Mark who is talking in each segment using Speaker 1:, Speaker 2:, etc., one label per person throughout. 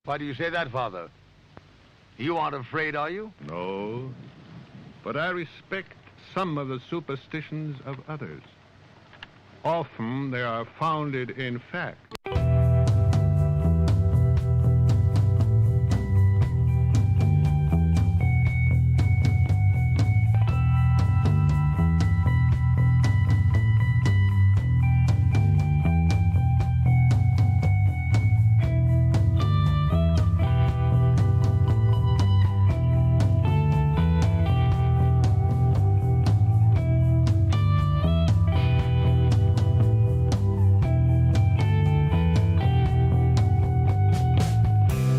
Speaker 1: Why do you say that, Father? You aren't afraid, are you?
Speaker 2: No, but I respect some of the superstitions of others. Often they are founded in fact.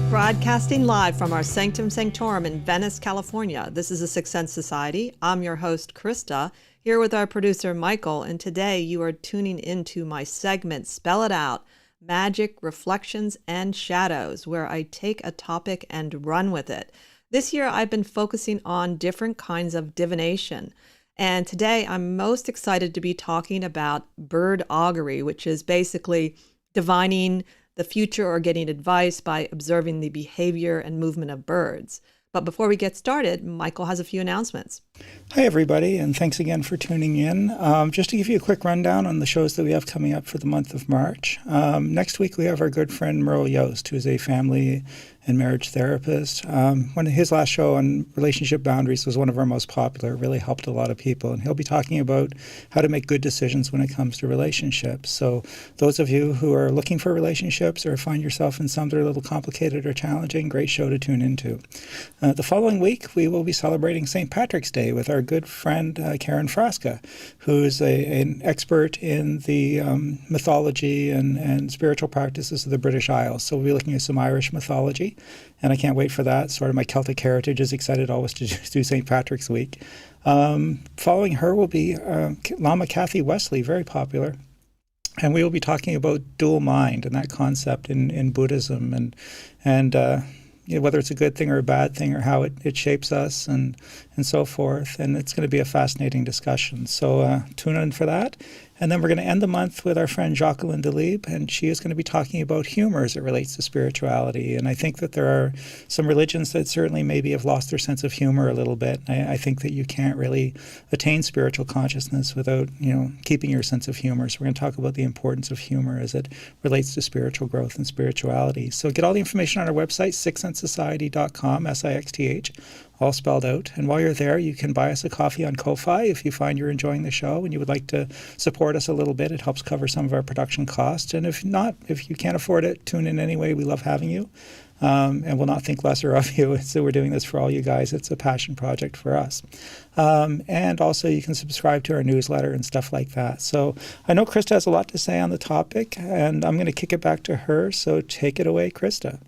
Speaker 3: Broadcasting live from our Sanctum Sanctorum in Venice, California. This is the Sixth Sense Society. I'm your host, Krista, here with our producer, Michael, and today you are tuning into my segment, Spell It Out, Magic, Reflections, and Shadows, where I take a topic and run with it. This year, I've been focusing on different kinds of divination. And today, I'm most excited to be talking about Bird Augury, which is basically divining the future or getting advice by observing the behavior and movement of birds. But before we get started, Michael has a few announcements.
Speaker 4: Hi, everybody, and thanks again for tuning in. Just to give you a quick rundown on the shows that we have coming up for the month of March. Next week, we have our good friend Merle Yost, who is a family and marriage therapist. One of his last show on relationship boundaries was one of our most popular. It really helped a lot of people. And he'll be talking about how to make good decisions when it comes to relationships. So those of you who are looking for relationships or find yourself in some that are a little complicated or challenging, great show to tune into. The following week, we will be celebrating St. Patrick's Day with our good friend Karen Frasca, who's an expert in the mythology and spiritual practices of the British Isles. So we'll be looking at some Irish mythology. And I can't wait for that. Sort of my Celtic heritage is excited always to do St. Patrick's Week. Following her will be Lama Kathy Wesley, very popular. And we will be talking about dual mind and that concept in Buddhism and whether it's a good thing or a bad thing or how it shapes us and so forth. And it's going to be a fascinating discussion. So tune in for that. And then we're going to end the month with our friend Jacqueline Delibes, and she is going to be talking about humor as it relates to spirituality. And I think that there are some religions that certainly maybe have lost their sense of humor a little bit. I think that you can't really attain spiritual consciousness without, keeping your sense of humor. So we're going to talk about the importance of humor as it relates to spiritual growth and spirituality. So get all the information on our website, sixthsensesociety.com, SIXTH. All spelled out. And while you're there, you can buy us a coffee on Ko-Fi if you find you're enjoying the show and you would like to support us a little bit. It helps cover some of our production costs. And if not, if you can't afford it, tune in anyway. We love having you. And we'll not think lesser of you. So we're doing this for all you guys. It's a passion project for us. And also you can subscribe to our newsletter and stuff like that. So I know Krista has a lot to say on the topic, and I'm going to kick it back to her. So take it away, Krista.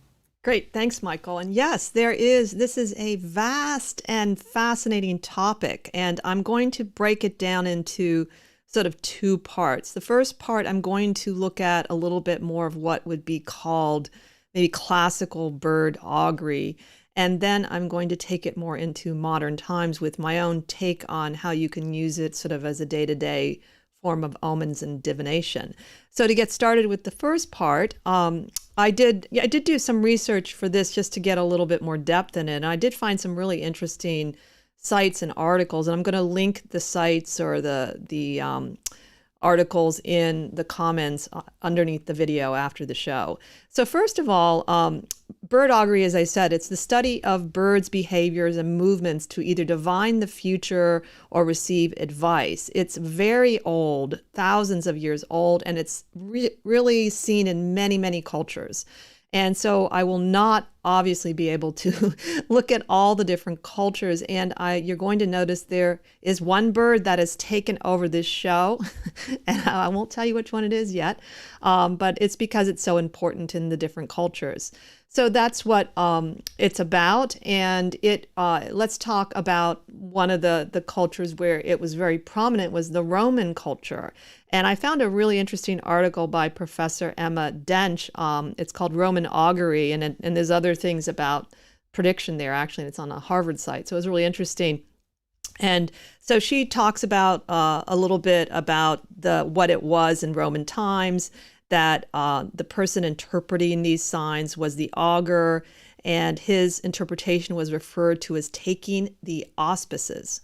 Speaker 3: Great. Thanks, Michael. And yes, this is a vast and fascinating topic, and I'm going to break it down into sort of two parts. The first part, I'm going to look at a little bit more of what would be called maybe classical bird augury. And then I'm going to take it more into modern times with my own take on how you can use it sort of as a day-to-day form of omens and divination. So to get started with the first part, I did do some research for this just to get a little bit more depth in it. And I did find some really interesting sites and articles, and I'm going to link the sites or the articles in the comments underneath the video after the show. So first of all, bird augury, as I said, it's the study of birds' behaviors and movements to either divine the future or receive advice. It's very old, thousands of years old, and it's really seen in many, many cultures. And so I will not obviously be able to look at all the different cultures. And you're going to notice there is one bird that has taken over this show. And I won't tell you which one it is yet, but it's because it's so important in the different cultures. So that's what it's about. And let's talk about one of the cultures where it was very prominent was the Roman culture. And I found a really interesting article by Professor Emma Dench. It's called Roman Augury, and there's other things about prediction there, actually. It's on a Harvard site. So it was really interesting. And so she talks about a little bit about what it was in Roman times. that the person interpreting these signs was the augur, and his interpretation was referred to as taking the auspices.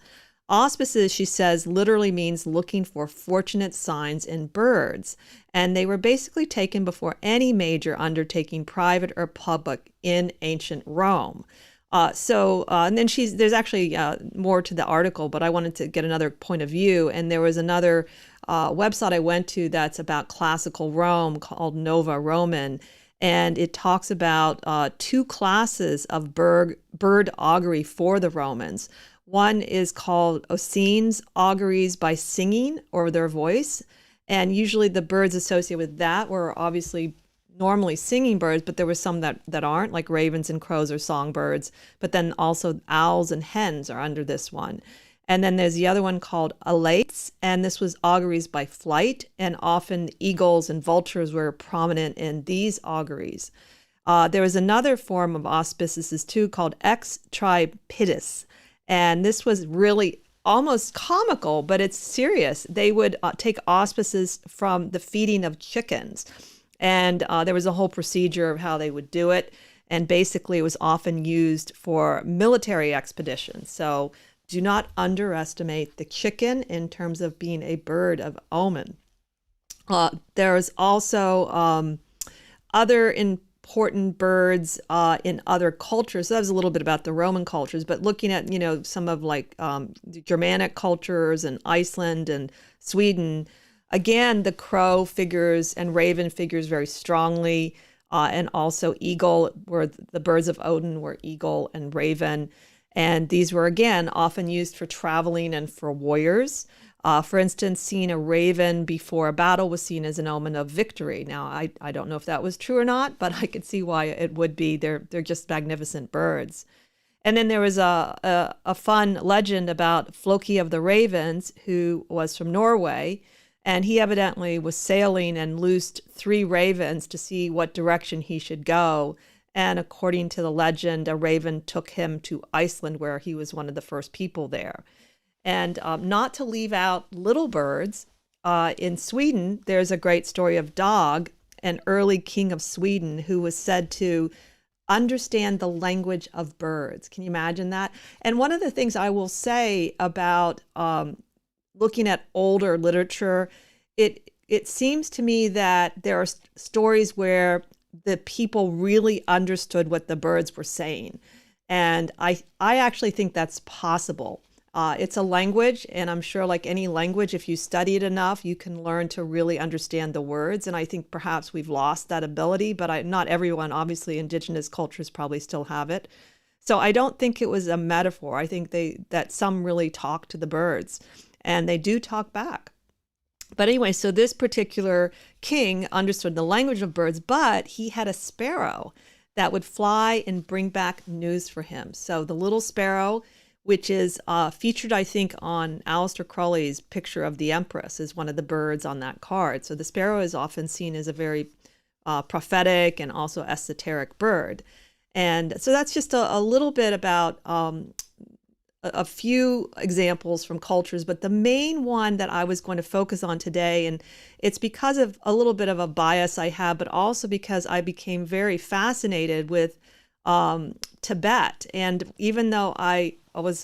Speaker 3: Auspices, she says, literally means looking for fortunate signs in birds, and they were basically taken before any major undertaking, private or public, in ancient Rome. And then there's actually more to the article, but I wanted to get another point of view. And there was another website I went to that's about classical Rome called Nova Roman. And it talks about two classes of bird augury for the Romans. One is called Ocean's auguries by singing or their voice. And usually the birds associated with that were obviously normally singing birds, but there were some that aren't, like ravens and crows are songbirds. But then also owls and hens are under this one. And then there's the other one called alates, and this was auguries by flight, and often eagles and vultures were prominent in these auguries. There was another form of auspices too called ex tripidis, and this was really almost comical, but it's serious. They would take auspices from the feeding of chickens, and there was a whole procedure of how they would do it, and basically it was often used for military expeditions. So do not underestimate the chicken in terms of being a bird of omen. There's also other important birds in other cultures. So that was a little bit about the Roman cultures, but looking at, some of like the Germanic cultures and Iceland and Sweden, again, the crow figures and raven figures very strongly, and also eagle, where the birds of Odin were eagle and raven. And these were, again, often used for traveling and for warriors. For instance, seeing a raven before a battle was seen as an omen of victory. Now, I don't know if that was true or not, but I could see why it would be. They're just magnificent birds. And then there was a fun legend about Floki of the Ravens, who was from Norway. And he evidently was sailing and loosed 3 ravens to see what direction he should go. And according to the legend, a raven took him to Iceland, where he was one of the first people there. And not to leave out little birds, in Sweden, there's a great story of Dag, an early king of Sweden, who was said to understand the language of birds. Can you imagine that? And one of the things I will say about looking at older literature, it seems to me that there are stories where the people really understood what the birds were saying. And I actually think that's possible. It's a language, and I'm sure like any language, if you study it enough, you can learn to really understand the words. And I think perhaps we've lost that ability, but not everyone, obviously indigenous cultures probably still have it. So I don't think it was a metaphor. I think that some really talk to the birds, and they do talk back. But anyway, so this particular king understood the language of birds, but he had a sparrow that would fly and bring back news for him. So the little sparrow, which is featured, I think, on Aleister Crowley's picture of the Empress, is one of the birds on that card. So the sparrow is often seen as a very prophetic and also esoteric bird. And so that's just a little bit about a few examples from cultures, but the main one that I was going to focus on today, and it's because of a little bit of a bias I have, but also because I became very fascinated with Tibet. And even though I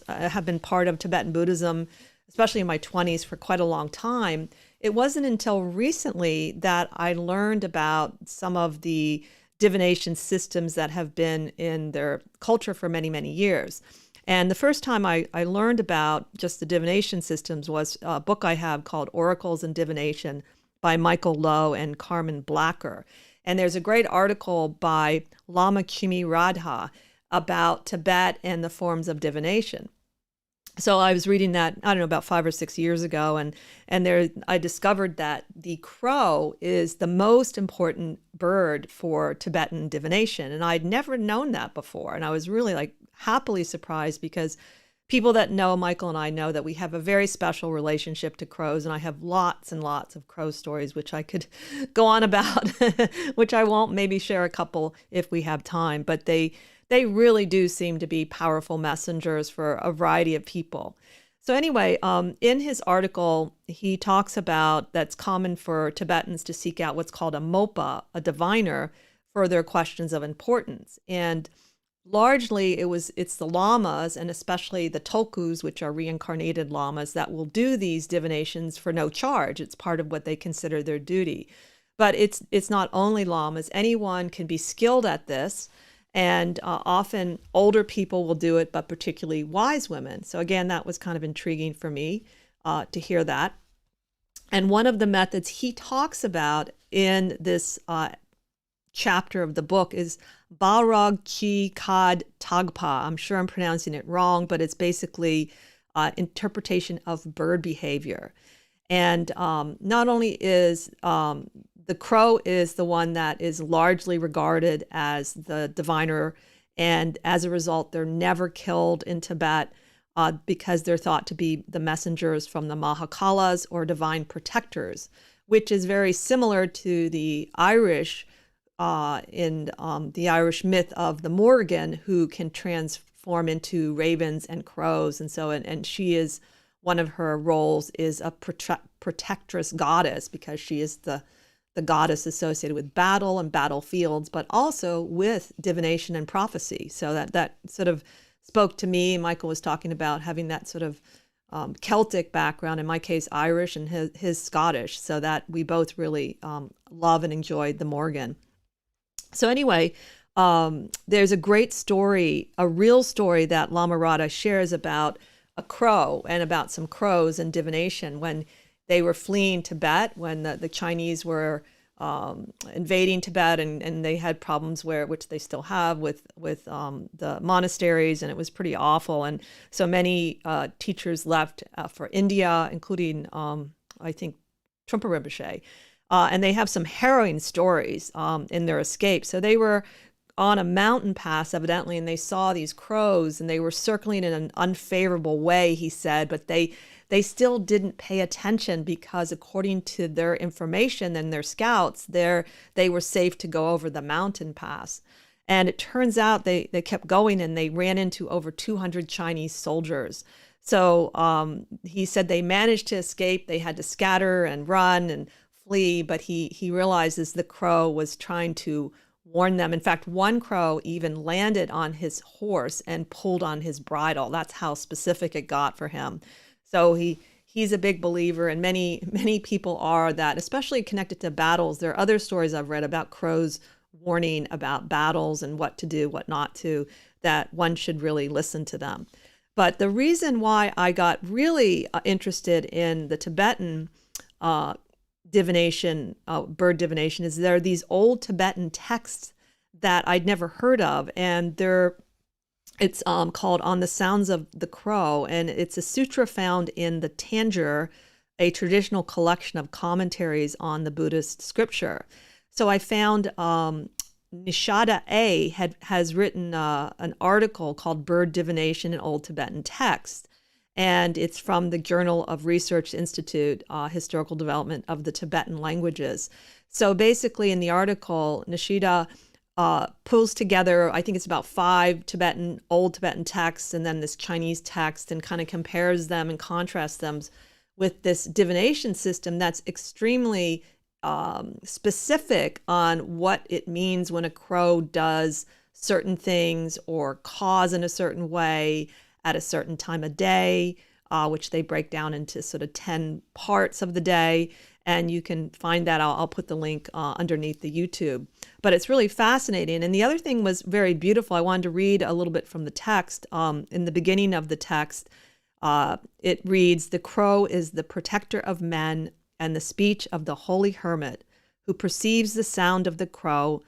Speaker 3: have been part of Tibetan Buddhism, especially in my 20s, for quite a long time, it wasn't until recently that I learned about some of the divination systems that have been in their culture for many, many years. And the first time I learned about just the divination systems was a book I have called Oracles and Divination by Michael Lowe and Carmen Blacker. And there's a great article by Lama Chimi Radha about Tibet and the forms of divination. So I was reading that, I don't know, about 5 or 6 years ago, and there I discovered that the crow is the most important bird for Tibetan divination. And I'd never known that before. And I was really happily surprised, because people that know Michael and I know that we have a very special relationship to crows, and I have lots and lots of crow stories, which I could go on about, which I won't, maybe share a couple if we have time, but they really do seem to be powerful messengers for a variety of people. So anyway, in his article, he talks about that's common for Tibetans to seek out what's called a mopa, a diviner, for their questions of importance. And largely it's the lamas, and especially the tulkus, which are reincarnated lamas, that will do these divinations for no charge. It's part of what they consider their duty. But it's not only lamas. Anyone can be skilled at this. And often older people will do it, but particularly wise women. So again, that was kind of intriguing for me to hear that. And one of the methods he talks about in this chapter of the book is Balrog Chi Kad Tagpa. I'm sure I'm pronouncing it wrong, but it's basically interpretation of bird behavior. And not only is the crow is the one that is largely regarded as the diviner, and as a result, they're never killed in Tibet because they're thought to be the messengers from the Mahakalas or divine protectors, which is very similar to the Irish in the Irish myth of the Morrigan, who can transform into ravens and crows, and she is one of her roles is a protectress goddess, because she is the goddess associated with battle and battlefields, but also with divination and prophecy. So that sort of spoke to me. Michael was talking about having that sort of Celtic background, in my case Irish, and his Scottish, so that we both really love and enjoyed the Morgan. So anyway, there's a great story, a real story that Lama Rada shares about a crow and about some crows and divination when they were fleeing Tibet, when the Chinese were invading Tibet, and they had problems which they still have with the monasteries, and it was pretty awful. And so many teachers left for India, including, I think, Trungpa Rinpoche. And they have some harrowing stories in their escape. So they were on a mountain pass, evidently, and they saw these crows, and they were circling in an unfavorable way, he said, but they still didn't pay attention because, according to their information and their scouts, they were safe to go over the mountain pass. And it turns out they kept going, and they ran into over 200 Chinese soldiers. So he said they managed to escape. They had to scatter and run and flee, but he realizes the crow was trying to warn them. In fact, one crow even landed on his horse and pulled on his bridle. That's how specific it got for him. So he's a big believer, and many people are, that, especially connected to battles. There are other stories I've read about crows warning about battles and what to do, what not to, that one should really listen to them. But the reason why I got really interested in the Tibetan divination, bird divination, is there are these old Tibetan texts that I'd never heard of, and it's called On the Sounds of the Crow, and it's a sutra found in the Tanjur, a traditional collection of commentaries on the Buddhist scripture. So I found Nishada A has written an article called Bird Divination in Old Tibetan Text, and it's from the Journal of Research Institute, Historical Development of the Tibetan Languages. So basically in the article, Nishida pulls together, I think it's about 5 old Tibetan texts, and then this Chinese text, and kind of compares them and contrasts them with this divination system that's extremely specific on what it means when a crow does certain things or caws in a certain way at a certain time of day, which they break down into sort of 10 parts of the day. And you can find that. I'll put the link underneath the YouTube. But it's really fascinating. And the other thing was very beautiful. I wanted to read a little bit from the text. In the beginning of the text, it reads, "The crow is the protector of men, and the speech of the holy hermit who perceives the sound of the crow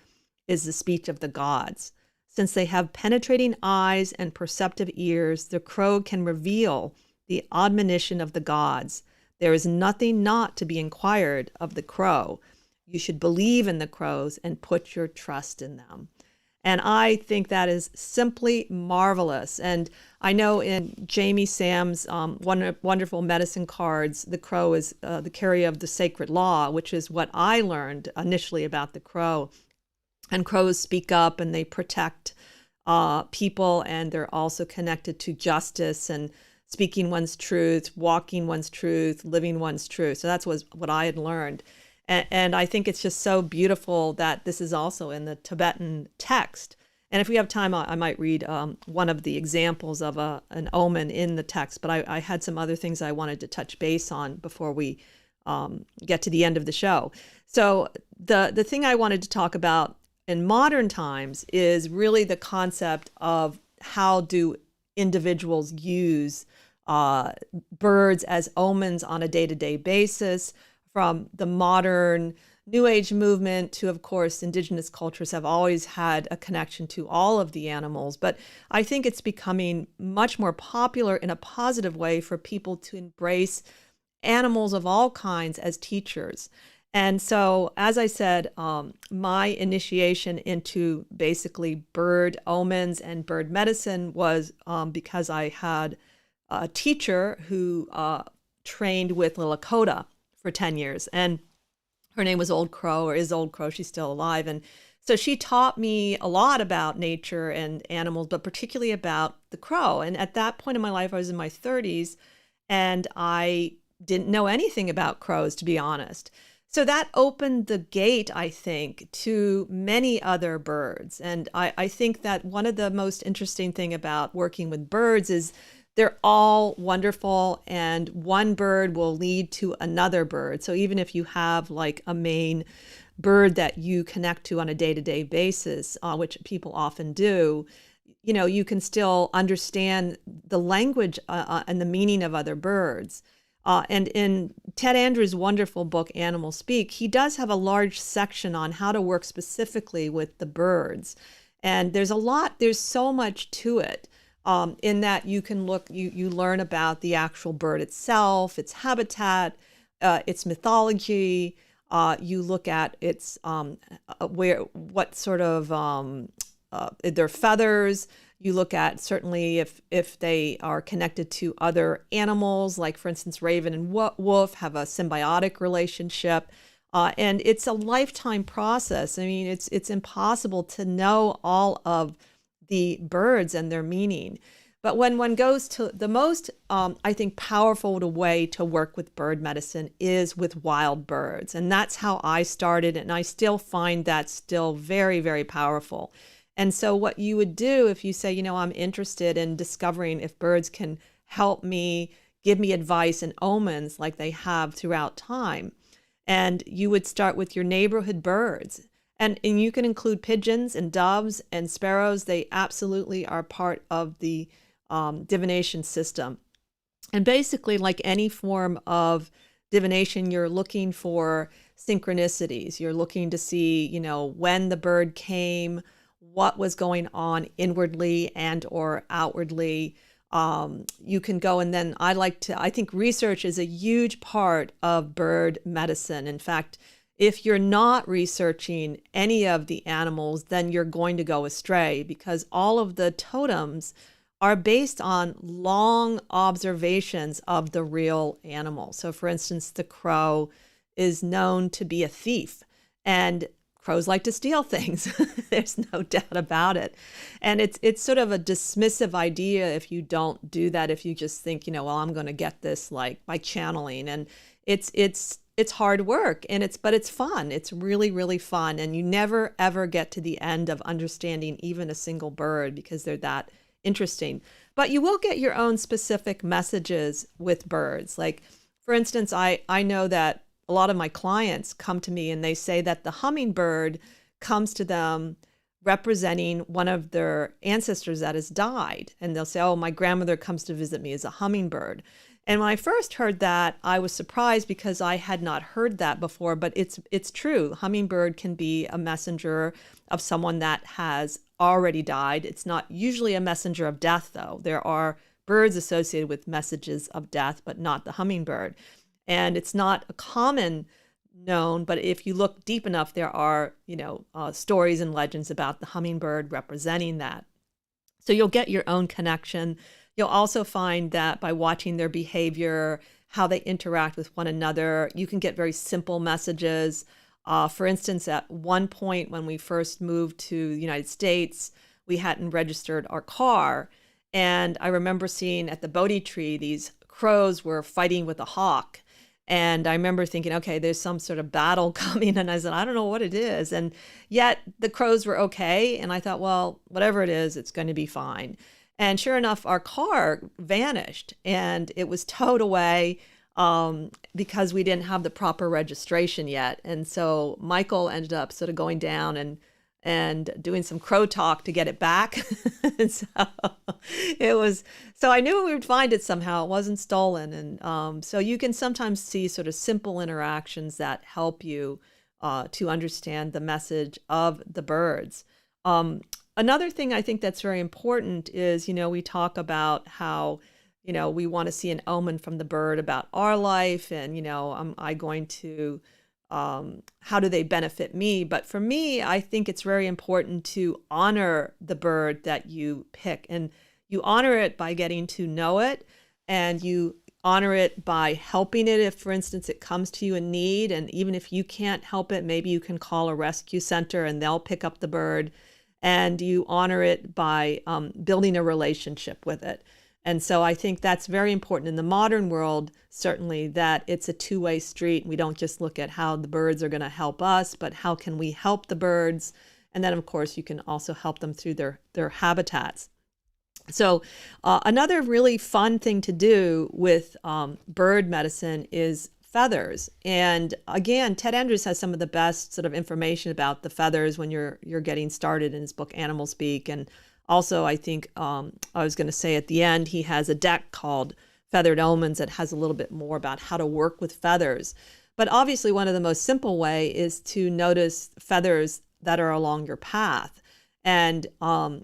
Speaker 3: is the speech of the gods. Since they have penetrating eyes and perceptive ears, the crow can reveal the admonition of the gods. There is nothing not to be inquired of the crow. You should believe in the crows and put your trust in them." And I think that is simply marvelous. And I know in Jamie Sam's wonderful medicine cards, the crow is the carrier of the sacred law, which is what I learned initially about the crow. And crows speak up, and they protect people, and they're also connected to justice. And speaking one's truth, walking one's truth, living one's truth. So that's what I had learned. And I think it's just so beautiful that this is also in the Tibetan text. And if we have time, I might read one of the examples of an omen in the text. But I had some other things I wanted to touch base on before we get to the end of the show. So the thing I wanted to talk about in modern times is really the concept of how do individuals use birds as omens on a day-to-day basis, from the modern New Age movement to, of course, indigenous cultures have always had a connection to all of the animals. But I think it's becoming much more popular in a positive way for people to embrace animals of all kinds as teachers. And so, as I said, my initiation into basically bird omens and bird medicine was because I had a teacher who trained with the Lakota for 10 years. And her name was Old Crow, or is Old Crow. She's still alive. And so she taught me a lot about nature and animals, but particularly about the crow. And at that point in my life, I was in my 30s, and I didn't know anything about crows, to be honest. So that opened the gate, I think, to many other birds. And I think that one of the most interesting thing about working with birds is they're all wonderful, and one bird will lead to another bird. So even if you have like a main bird that you connect to on a day-to-day basis, which people often do, you know, you can still understand the language and the meaning of other birds. And in Ted Andrews' wonderful book, Animal Speak, he does have a large section on how to work specifically with the birds. And there's so much to it. In that you can you learn about the actual bird itself, its habitat, its mythology. You look at its what sort of their feathers. You look at certainly if they are connected to other animals, like for instance, raven and wolf have a symbiotic relationship. And it's a lifetime process. I mean, it's impossible to know all of the birds and their meaning. But when one goes to the most, I think, powerful way to work with bird medicine is with wild birds. And that's how I started. And I still find that still very, very powerful. And so what you would do if you say, you know, I'm interested in discovering if birds can help me, give me advice and omens like they have throughout time. And you would start with your neighborhood birds. And you can include pigeons and doves and sparrows. They absolutely are part of the divination system. And basically, like any form of divination, you're looking for synchronicities. You're looking to see, you know, when the bird came, what was going on inwardly and or outwardly. You can go, and then I think research is a huge part of bird medicine. In fact, if you're not researching any of the animals, then you're going to go astray, because all of the totems are based on long observations of the real animal. So for instance, the crow is known to be a thief, and crows like to steal things. There's no doubt about it. And it's sort of a dismissive idea if you don't do that, if you just think, you know, well, I'm going to get this like by channeling. And it's hard work, but it's fun. It's really, really fun. And you never, ever get to the end of understanding even a single bird because they're that interesting. But you will get your own specific messages with birds. Like, for instance, I know that a lot of my clients come to me and they say that the hummingbird comes to them representing one of their ancestors that has died. And they'll say, oh, my grandmother comes to visit me as a hummingbird. And when I first heard that, I was surprised because I had not heard that before, but it's true. Hummingbird can be a messenger of someone that has already died. It's not usually a messenger of death, though. There are birds associated with messages of death, but not the hummingbird. And it's not a common known, but if you look deep enough, there are, stories and legends about the hummingbird representing that. So you'll get your own connection. You'll also find that by watching their behavior, how they interact with one another, you can get very simple messages. For instance, at one point when we first moved to the United States, we hadn't registered our car. And I remember seeing at the Bodhi tree, these crows were fighting with a hawk. And I remember thinking, okay, there's some sort of battle coming. And I said, I don't know what it is. And yet the crows were okay. And I thought, well, whatever it is, it's going to be fine. And sure enough, our car vanished and it was towed away because we didn't have the proper registration yet. And so Michael ended up sort of going down and doing some crow talk to get it back. And so so I knew we would find it somehow. It wasn't stolen. And so you can sometimes see sort of simple interactions that help you to understand the message of the birds. Another thing I think that's very important is, we talk about how, we want to see an omen from the bird about our life. And, am I going to how do they benefit me? But for me, I think it's very important to honor the bird that you pick. And you honor it by getting to know it, and you honor it by helping it if, for instance, it comes to you in need. And even if you can't help it, maybe you can call a rescue center and they'll pick up the bird. And you honor it by building a relationship with it. And so I think that's very important in the modern world, certainly, that it's a two-way street. We don't just look at how the birds are going to help us, but how can we help the birds? And then, of course, you can also help them through their habitats. So another really fun thing to do with bird medicine is feathers. And again, Ted Andrews has some of the best sort of information about the feathers when you're getting started in his book, Animal Speak. And also, I think I was going to say at the end, he has a deck called Feathered Omens that has a little bit more about how to work with feathers. But obviously, one of the most simple way is to notice feathers that are along your path. And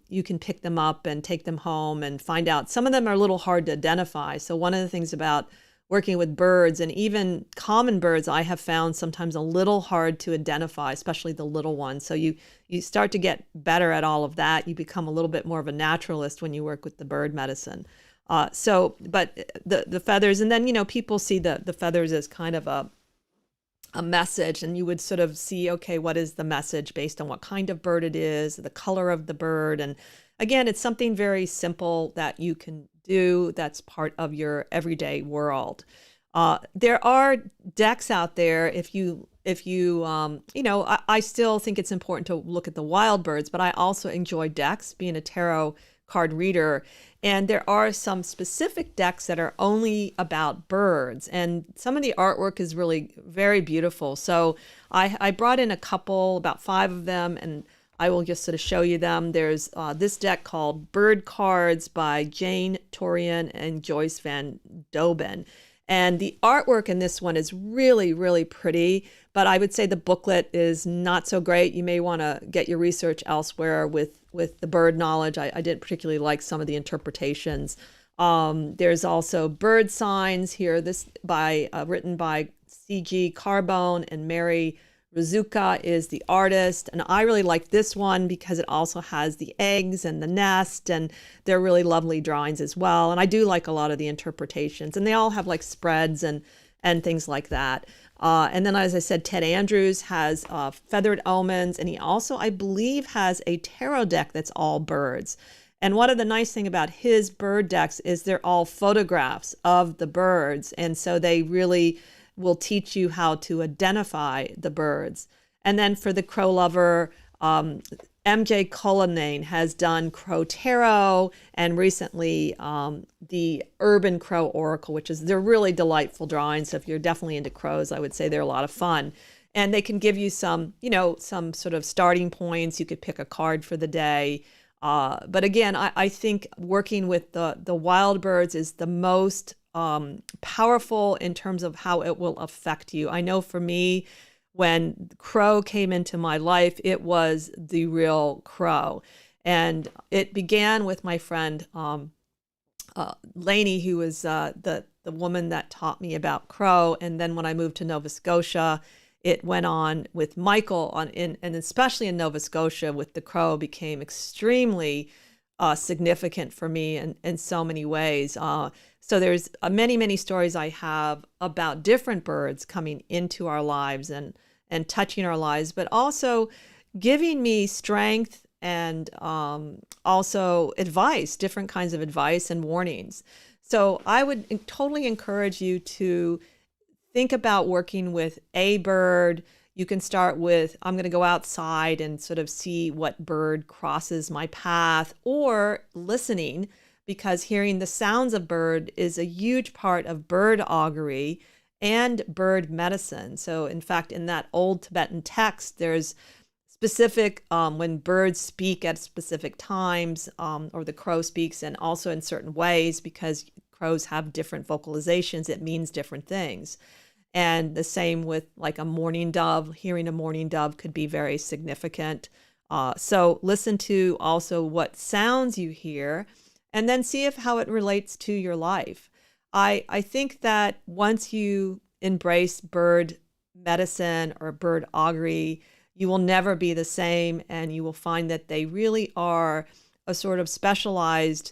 Speaker 3: you can pick them up and take them home and find out. Some of them are a little hard to identify. So one of the things about working with birds, and even common birds, I have found sometimes a little hard to identify, especially the little ones. So you start to get better at all of that. You become a little bit more of a naturalist when you work with the bird medicine. But the feathers, and then, people see the feathers as kind of a message, and you would sort of see, okay, what is the message based on what kind of bird it is, the color of the bird. And again, it's something very simple that you can do that's part of your everyday world. There are decks out there. If you I still think it's important to look at the wild birds, but I also enjoy decks, being a tarot card reader. And there are some specific decks that are only about birds. And some of the artwork is really very beautiful. So I brought in a couple, about 5 of them, and I will just sort of show you them. There's this deck called Bird Cards by Jane Torian and Joyce Van Doben. And the artwork in this one is really, really pretty, but I would say the booklet is not so great. You may want to get your research elsewhere with the bird knowledge. I didn't particularly like some of the interpretations. There's also bird signs here, this written by C.G. Carbone, and Mary Rizuka is the artist. And I really like this one because it also has the eggs and the nest, and they're really lovely drawings as well. And I do like a lot of the interpretations, and they all have like spreads and things like that. And then, as I said, Ted Andrews has Feathered Omens, and he also, I believe, has a tarot deck that's all birds. And one of the nice thing about his bird decks is they're all photographs of the birds. And so they really will teach you how to identify the birds. And then for the crow lover, MJ Cullinane has done Crow Tarot, and recently the Urban Crow Oracle, they're really delightful drawings. So if you're definitely into crows, I would say they're a lot of fun. And they can give you some sort of starting points. You could pick a card for the day. But again, I think working with the wild birds is the most powerful in terms of how it will affect you. I know for me, when crow came into my life, it was the real crow. And it began with my friend Lainey, who was the woman that taught me about crow. And then when I moved to Nova Scotia, it went on with Michael, and especially in Nova Scotia with the crow, became extremely significant for me in so many ways. So there's many, many stories I have about different birds coming into our lives and touching our lives, but also giving me strength and also advice, different kinds of advice and warnings. So I would totally encourage you to think about working with a bird. You can start with, I'm going to go outside and sort of see what bird crosses my path, or listening, because hearing the sounds of bird is a huge part of bird augury and bird medicine. So in fact, in that old Tibetan text, there's specific, when birds speak at specific times, or the crow speaks, and also in certain ways, because crows have different vocalizations, it means different things. And the same with like a mourning dove. Hearing a mourning dove could be very significant. So listen to also what sounds you hear, and then see how it relates to your life. I think that once you embrace bird medicine or bird augury, you will never be the same, and you will find that they really are a sort of specialized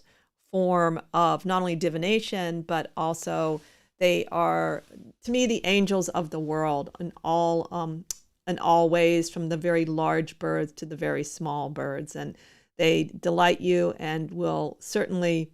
Speaker 3: form of not only divination, but also they are, to me, the angels of the world in all ways, from the very large birds to the very small birds. And they delight you and will certainly,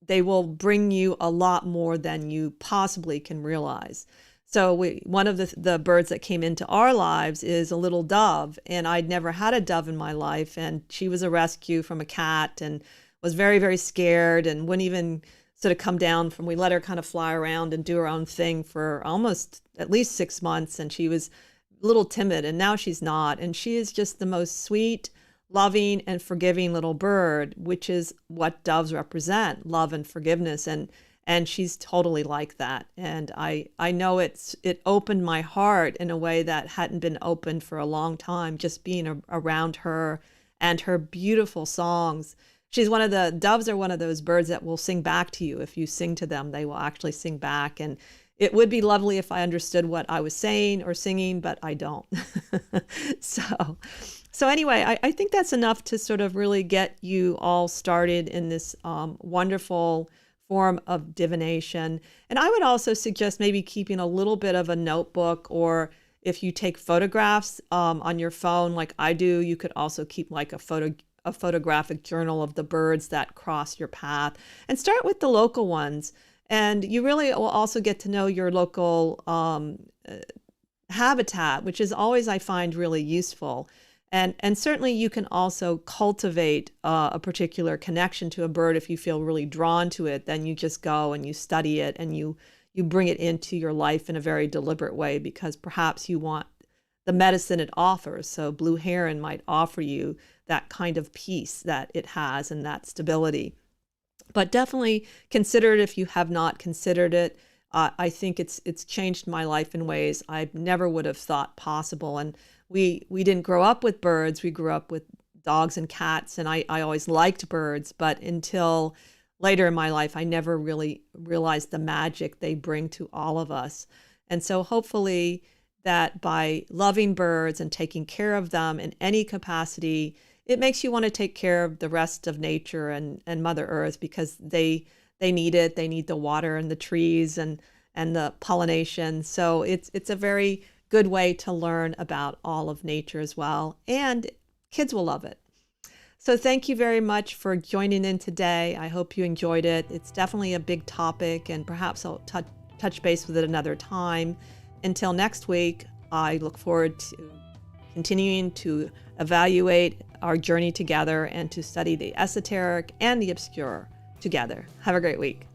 Speaker 3: they will bring you a lot more than you possibly can realize. So one of the birds that came into our lives is a little dove, and I'd never had a dove in my life, and she was a rescue from a cat and was very, very scared and wouldn't even sort of come down we let her kind of fly around and do her own thing for almost at least 6 months, and she was a little timid, and now she's not. And she is just the most sweet, loving, and forgiving little bird, which is what doves represent, love and forgiveness. And she's totally like that. And I know it opened my heart in a way that hadn't been opened for a long time, just being around her and her beautiful songs. Doves are one of those birds that will sing back to you. If you sing to them, they will actually sing back. And it would be lovely if I understood what I was saying or singing, but I don't. So anyway, I think that's enough to sort of really get you all started in this wonderful form of divination. And I would also suggest maybe keeping a little bit of a notebook, or if you take photographs on your phone like I do, you could also keep like a photographic journal of the birds that cross your path, and start with the local ones. And you really will also get to know your local habitat, which is always, I find, really useful. And certainly you can also cultivate a particular connection to a bird. If you feel really drawn to it, then you just go and you study it, and you bring it into your life in a very deliberate way, because perhaps you want the medicine it offers. So blue heron might offer you that kind of peace that it has and that stability. But definitely consider it if you have not considered it. I think it's changed my life in ways I never would have thought possible. And we didn't grow up with birds. We grew up with dogs and cats, and I always liked birds. But until later in my life, I never really realized the magic they bring to all of us. And so hopefully that by loving birds and taking care of them in any capacity, it makes you want to take care of the rest of nature and Mother Earth, because they need it. They need the water and the trees and the pollination. So it's a very good way to learn about all of nature as well. And kids will love it. So thank you very much for joining in today. I hope you enjoyed it. It's definitely a big topic, and perhaps I'll touch base with it another time. Until next week, I look forward to continuing to evaluate our journey together and to study the esoteric and the obscure together. Have a great week.